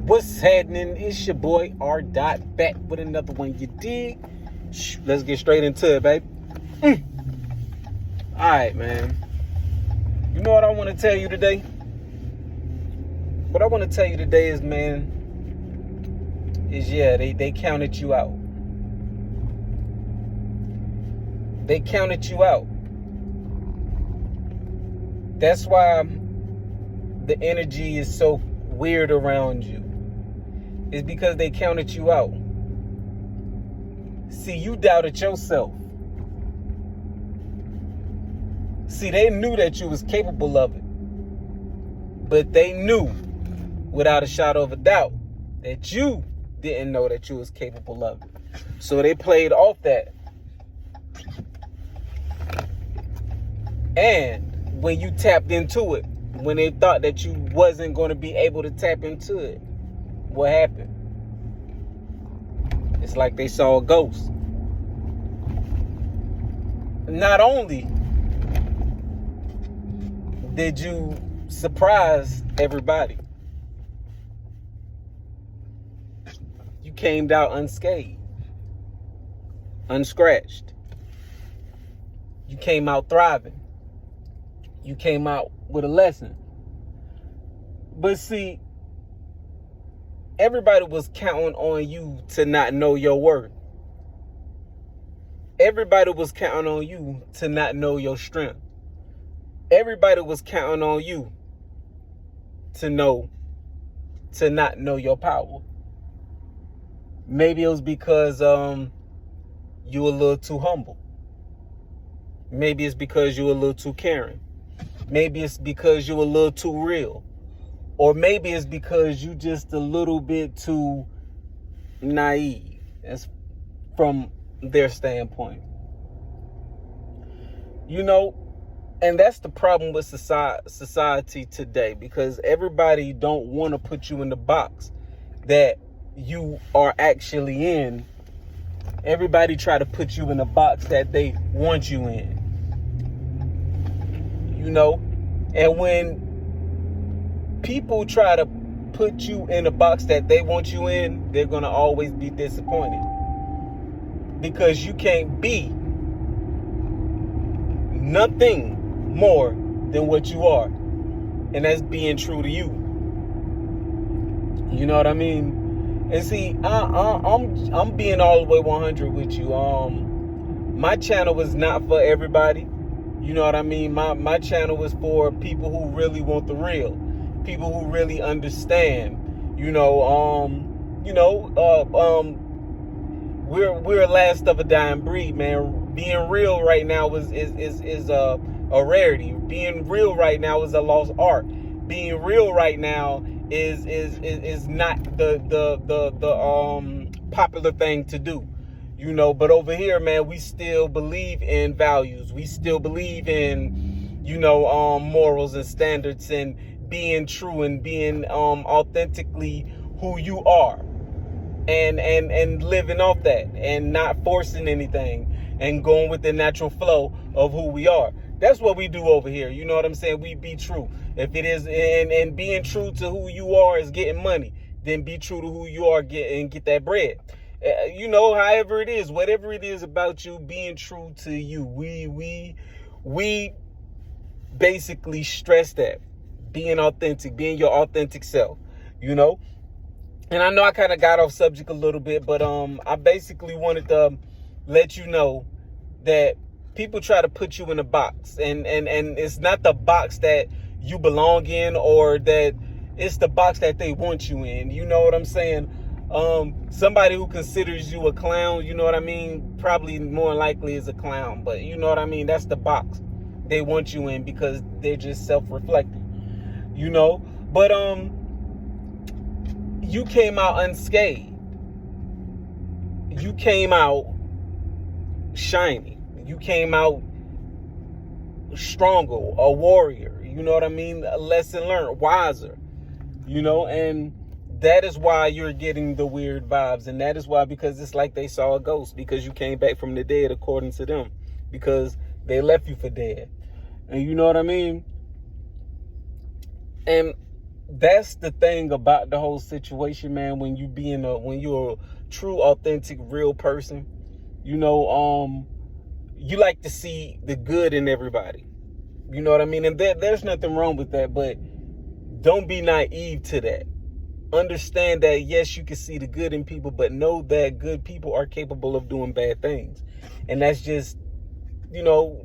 What's happening? It's your boy R. Dot back with another one. You dig? Let's get straight into it, baby. Alright, man. You know what I want to tell you today? What I want to tell you today is, man, they counted you out. They counted you out. That's why the energy is so weird around you. It's because they counted you out. See, you doubted yourself. See, they knew that you was capable of it. But they knew, without a shadow of a doubt, that you didn't know that you was capable of it. So they played off that. And when you tapped into it, when they thought that you wasn't going to be able to tap into it, what happened? It's like they saw a ghost. Not only did you surprise everybody, you came out unscathed, unscratched. You came out thriving. You came out with a lesson. But see, everybody was counting on you to not know your worth. Everybody was counting on you to not know your strength. Everybody was counting on you to not know your power. Maybe it was because you were a little too humble. Maybe it's because you were a little too caring. Maybe it's because you were a little too real. Or maybe it's because you just a little bit too naive. That's from their standpoint. You know, and that's the problem with society today, because everybody don't want to put you in the box that you are actually in. Everybody try to put you in the box that they want you in. You know, and when people try to put you in a box that they want you in, they're going to always be disappointed. Because you can't be nothing more than what you are. And that's being true to you. You know what I mean? And see, I'm being all the way 100 with you. My channel is not for everybody. You know what I mean? My channel is for people who really want the real. People who really understand. We're last of a dying breed, man. Being real right now is a rarity. Being real right now is a lost art. Being real right now is not the popular thing to do. You know, but over here, man, we still believe in values. We still believe in, morals and standards and being true and being authentically who you are, and living off that and not forcing anything and going with the natural flow of who we are. That's what we do over here. You know what I'm saying? We be true. If it is, and being true to who you are is getting money, then be true to who you are and get that bread. However it is, whatever it is about you, being true to you. We basically stress that. Being authentic, being your authentic self, And I know I kind of got off subject a little bit, but I basically wanted to let you know that people try to put you in a box, and it's not the box that you belong in, or that it's the box that they want you in. You know what I'm saying? Somebody who considers you a clown, you know what I mean, probably more likely is a clown, but you know what I mean, that's the box they want you in, because they're just self-reflecting, but you came out unscathed. You came out shiny. You came out stronger, a warrior, you know what I mean, a lesson learned, wiser, and that is why you're getting the weird vibes. And that is why, because it's like they saw a ghost, because you came back from the dead, according to them, because they left you for dead. And you know what I mean? And that's the thing about the whole situation, man. When you're a true, authentic, real person, you know, you like to see the good in everybody. You know what I mean? And there's nothing wrong with that, but don't be naive to that. Understand that, yes, you can see the good in people, but know that good people are capable of doing bad things. And that's just, you know,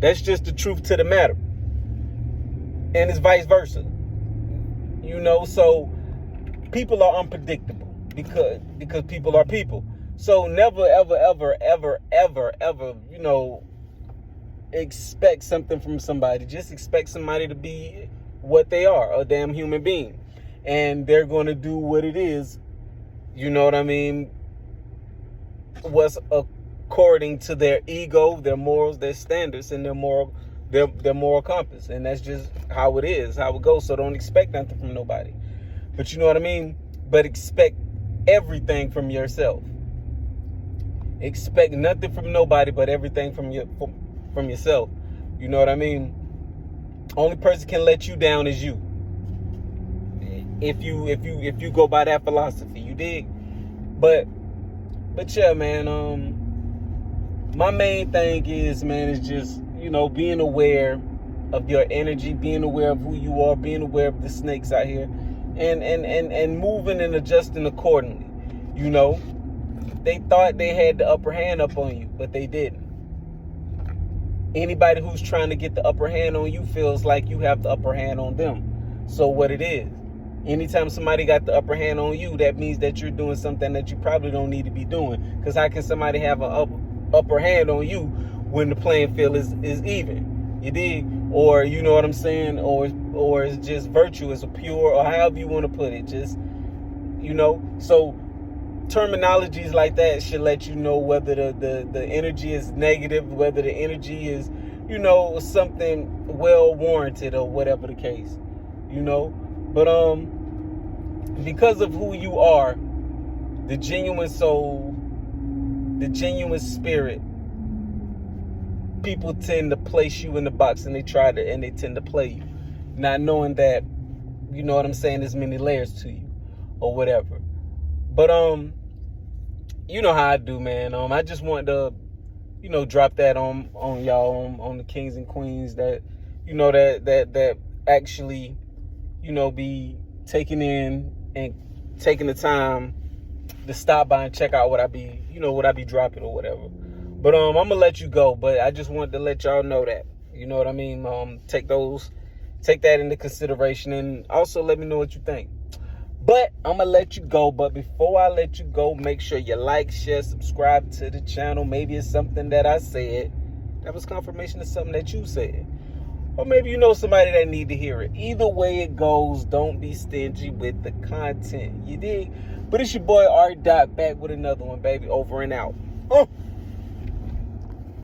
that's just the truth to the matter. And it's vice versa. You know, so people are unpredictable because people are people. So never, ever, ever, ever, ever, ever, you know, expect something from somebody. Just expect somebody to be what they are, a damn human being. And they're going to do what it is, you know what I mean, what's according to their ego, their morals, their standards, and their moral compass. And that's just how it is, how it goes. So don't expect nothing from nobody. But you know what I mean? But expect everything from yourself. Expect nothing from nobody but everything from yourself. You know what I mean? Only person can let you down is you. If you go by that philosophy, you dig? But yeah, man, my main thing is, man, is just, you know, being aware of your energy, being aware of who you are, being aware of the snakes out here, and moving and adjusting accordingly. You know, they thought they had the upper hand up on you, but they didn't. Anybody who's trying to get the upper hand on you feels like you have the upper hand on them. So what it is, anytime somebody got the upper hand on you, that means that you're doing something that you probably don't need to be doing. Because how can somebody have an upper hand on you when the playing field is even? You dig? Or, you know what I'm saying? Or it's just virtuous or pure, or however you want to put it. Just, you know. So terminologies like that should let you know whether the energy is negative, whether the energy is, you know, something well warranted or whatever the case, you know. But because of who you are, the genuine soul, the genuine spirit, people tend to place you in the box, and they tend to play you, not knowing that, you know what I'm saying, there's many layers to you or whatever. But you know how I do, man. I just want to, you know, drop that on y'all, on the kings and queens that, you know, that actually, you know, be taking in and taking the time to stop by and check out what I be dropping or whatever. But I'm gonna let you go. But I just wanted to let y'all know that, you know what I mean. Take that into consideration, and also let me know what you think. But I'm going to let you go. But before I let you go, make sure you like, share, subscribe to the channel. Maybe it's something that I said that was confirmation of something that you said. Or maybe you know somebody that need to hear it. Either way it goes, don't be stingy with the content. You dig? But it's your boy, R. Dot, back with another one, baby. Over and out.